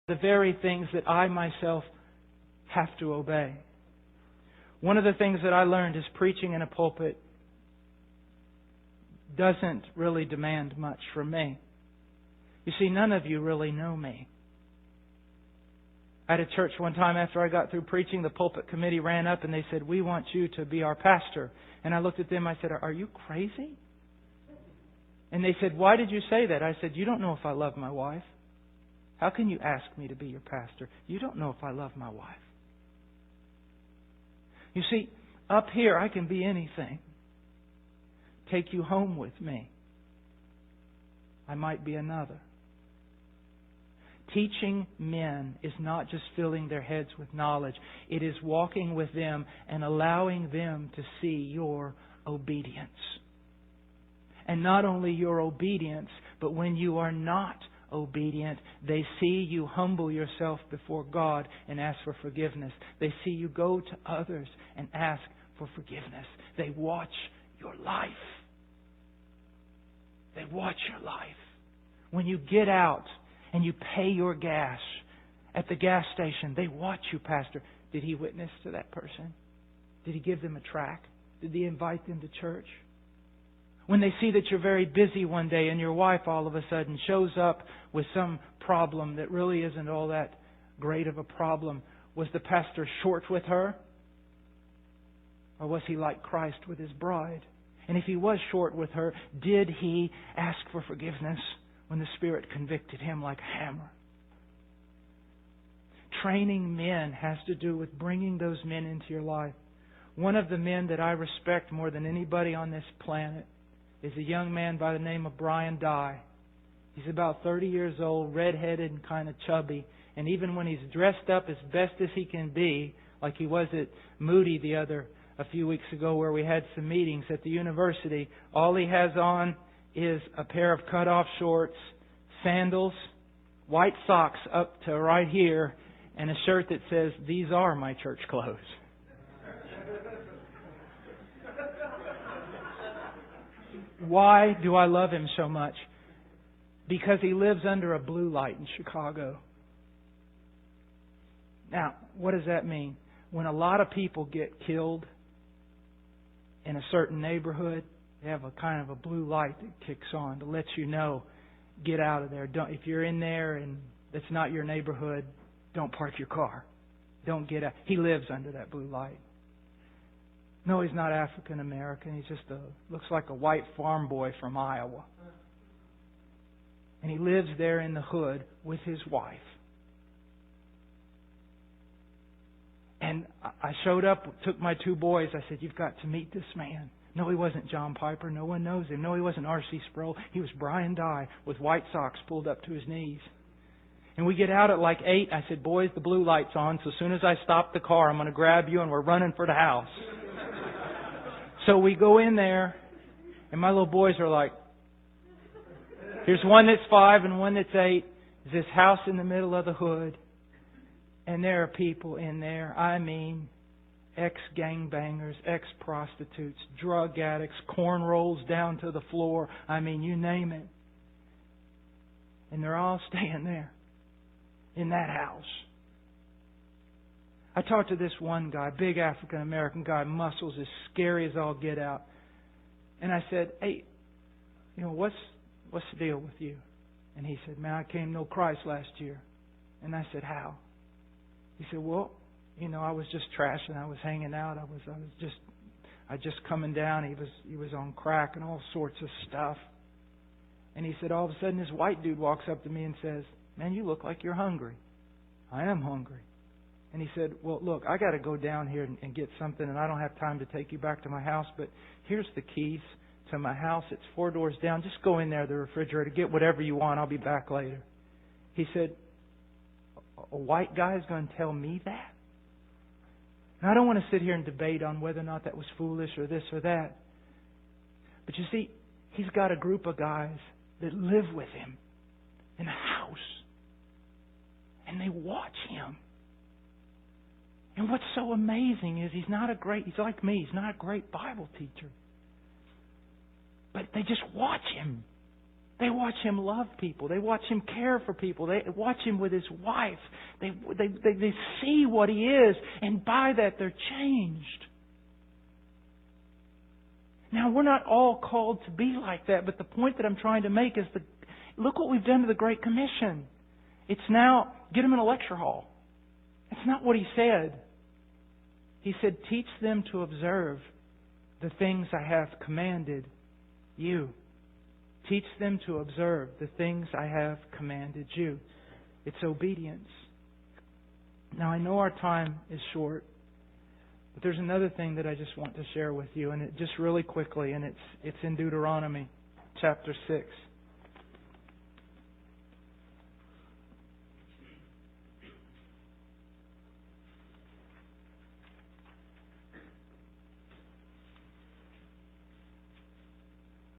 the very things that I myself have to obey. One of the things that I learned is preaching in a pulpit doesn't really demand much from me. You see, none of you really know me. I had a church one time after I got through preaching, the pulpit committee ran up and they said, "We want you to be our pastor." And I looked at them, I said, "Are you crazy?" And they said, "Why did you say that?" I said, "You don't know if I love my wife. How can you ask me to be your pastor? You don't know if I love my wife." You see, up here I can be anything. Take you home with me. I might be another. Teaching men is not just filling their heads with knowledge. It is walking with them and allowing them to see your obedience. And not only your obedience, but when you are not obedient, they see you humble yourself before God and ask for forgiveness. They see you go to others and ask for forgiveness. They watch your life. They watch your life. When you get out and you pay your gas at the gas station, they watch you, Pastor. Did he witness to that person? Did he give them a tract? Did he invite them to church? When they see that you're very busy one day and your wife all of a sudden shows up with some problem that really isn't all that great of a problem, was the pastor short with her? Or was he like Christ with His bride? And if he was short with her, did he ask for forgiveness when the Spirit convicted him like a hammer? Training men has to do with bringing those men into your life. One of the men that I respect more than anybody on this planet is a young man by the name of Brian Dye. He's about 30 years old, red-headed and kind of chubby. And even when he's dressed up as best as he can be, like he was at Moody a few weeks ago where we had some meetings at the university, all he has on is a pair of cut-off shorts, sandals, white socks up to right here, and a shirt that says, "These are my church clothes." Why do I love him so much? Because he lives under a blue light in Chicago. Now, what does that mean? When a lot of people get killed in a certain neighborhood, they have a kind of a blue light that kicks on to let you know, get out of there. If you're in there and that's not your neighborhood, don't park your car. Don't get out. He lives under that blue light. No, he's not African American. He's just looks like a white farm boy from Iowa. And he lives there in the hood with his wife. And I showed up, took my two boys. I said, "You've got to meet this man." No, he wasn't John Piper. No one knows him. No, he wasn't R.C. Sproul. He was Brian Dye with white socks pulled up to his knees. And we get out at like 8. I said, "Boys, the blue light's on. So as soon as I stop the car, I'm going to grab you and we're running for the house." So we go in there, and my little boys are like, here's one that's 5 and one that's 8. There's this house in the middle of the hood. And there are people in there, I mean, ex-gangbangers, ex-prostitutes, drug addicts, corn rolls down to the floor. I mean, you name it. And they're all staying there in that house. I talked to this one guy, big African American guy, muscles as scary as all get out. And I said, "Hey, what's the deal with you?" And he said, "Man, I came to know Christ last year." And I said, "How?" He said, "Well, I was just trashing. I was hanging out. I was just coming down. He was on crack and all sorts of stuff." And he said, all of a sudden, this white dude walks up to me and says, "Man, you look like you're hungry." "I am hungry." And he said, "Well, look, I got to go down here and get something, and I don't have time to take you back to my house, but here's the keys to my house. It's 4 doors down. Just go in there, the refrigerator, get whatever you want. I'll be back later." He said, "A white guy is going to tell me that?" Now, I don't want to sit here and debate on whether or not that was foolish or this or that. But you see, he's got a group of guys that live with him in a house. And they watch him. And what's so amazing is he's like me, he's not a great Bible teacher. But they just watch him. They watch Him love people. They watch Him care for people. They watch Him with His wife. They see what He is, and by that they're changed. Now, we're not all called to be like that, but the point that I'm trying to make is look what we've done to the Great Commission. It's now, get them in a lecture hall. That's not what He said. He said, teach them to observe the things I have commanded you. Teach them to observe the things I have commanded you. It's obedience. Now, I know our time is short, but there's another thing that I just want to share with you, and it just really quickly, and it's in Deuteronomy chapter 6.